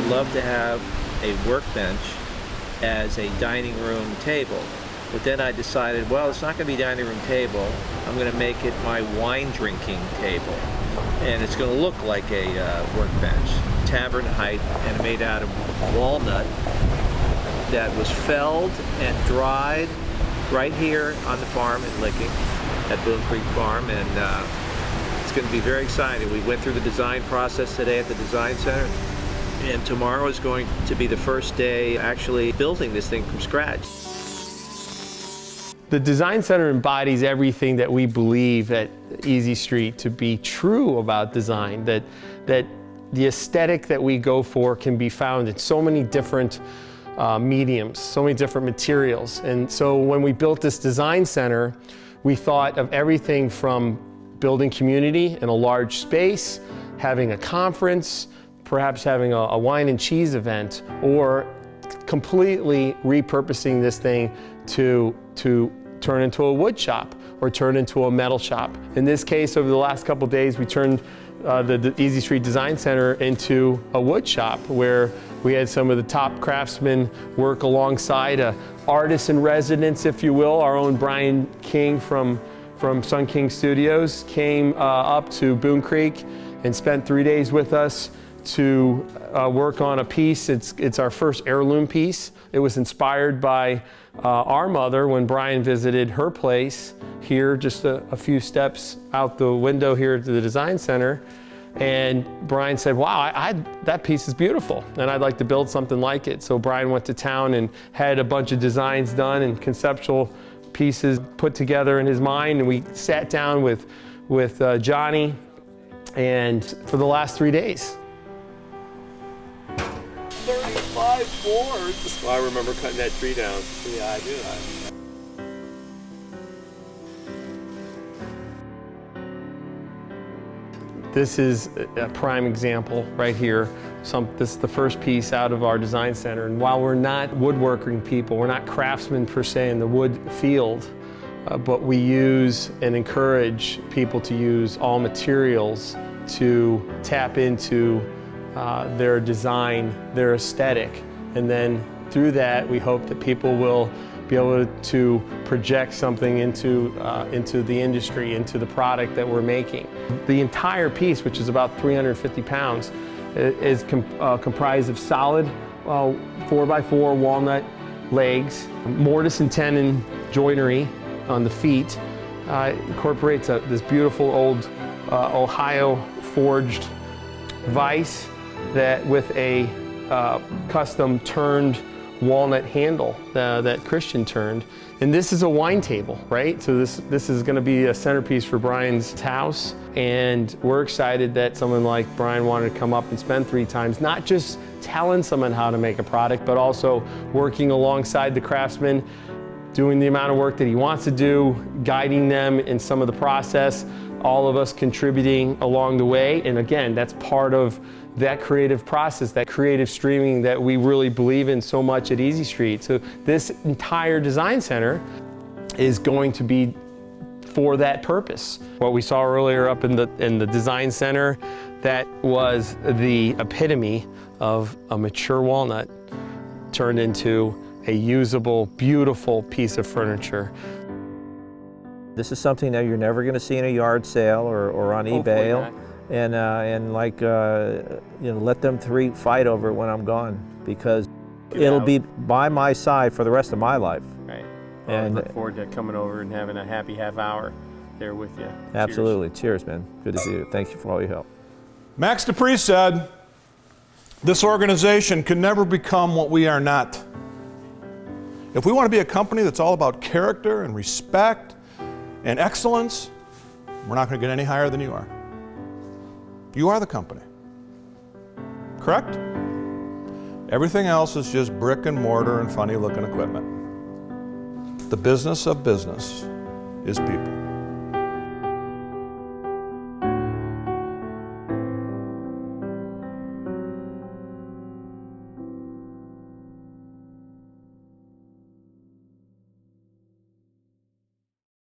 love to have a workbench as a dining room table. But then I decided, well, it's not going to be a dining room table. I'm going to make it my wine drinking table. And it's going to look like a workbench, tavern height, and made out of walnut that was felled and dried right here on the farm in Licking at Boone Creek Farm. And it's going to be very exciting. We went through the design process today at the design center. And tomorrow is going to be the first day actually building this thing from scratch. The Design Center embodies everything that we believe at Easy Street to be true about design, that the aesthetic that we go for can be found in so many different mediums, so many different materials. And so when we built this Design Center, we thought of everything from building community in a large space, having a conference, perhaps having a wine and cheese event, or completely repurposing this thing to turn into a wood shop or turn into a metal shop. In this case, over the last couple of days, we turned the Easy Street Design Center into a wood shop where we had some of the top craftsmen work alongside a artist in residence, if you will. Our own Brian King from Sun King Studios came up to Boone Creek and spent 3 days with us to work on a piece. It's our first heirloom piece. It was inspired by our mother when Brian visited her place here, just a few steps out the window here to the Design Center. And Brian said, wow, that piece is beautiful, and I'd like to build something like it. So Brian went to town and had a bunch of designs done and conceptual pieces put together in his mind. And we sat down with Johnny, and for the last 3 days. 35 boards. Well, I remember cutting that tree down. Yeah, I do. This is a prime example right here. This is the first piece out of our design center. And while we're not woodworking people, we're not craftsmen per se in the wood field, but we use and encourage people to use all materials to tap into their design, their aesthetic. And then through that, we hope that people will be able to project something into the industry, into the product that we're making. The entire piece, which is about 350 pounds, is comprised of solid 4x4 walnut legs, mortise and tenon joinery on the feet. Incorporates this beautiful old Ohio forged vise that with a custom turned walnut handle that Christian turned. And this is a wine table, right? So this is going to be a centerpiece for Brian's house. And we're excited that someone like Brian wanted to come up and spend 3 times, not just telling someone how to make a product, but also working alongside the craftsmen, doing the amount of work that he wants to do, guiding them in some of the process, all of us contributing along the way. And again, that's part of that creative process, that creative streaming that we really believe in so much at Easy Street. So this entire design center is going to be for that purpose. What we saw earlier up in the design center, that was the epitome of a mature walnut turned into a usable, beautiful piece of furniture. This is something that you're never going to see in a yard sale or on eBay. And like, let them 3 fight over it when I'm gone, because it'll be by my side for the rest of my life. Right. Well, and I look forward to coming over and having a happy half hour there with you. Absolutely. Cheers, man. Good to see you. Thank you for all your help. Max Dupree said, this organization can never become what we are not. If we want to be a company that's all about character and respect and excellence, we're not going to get any higher than you are. You are the company, correct? Everything else is just brick and mortar and funny looking equipment. The business of business is people.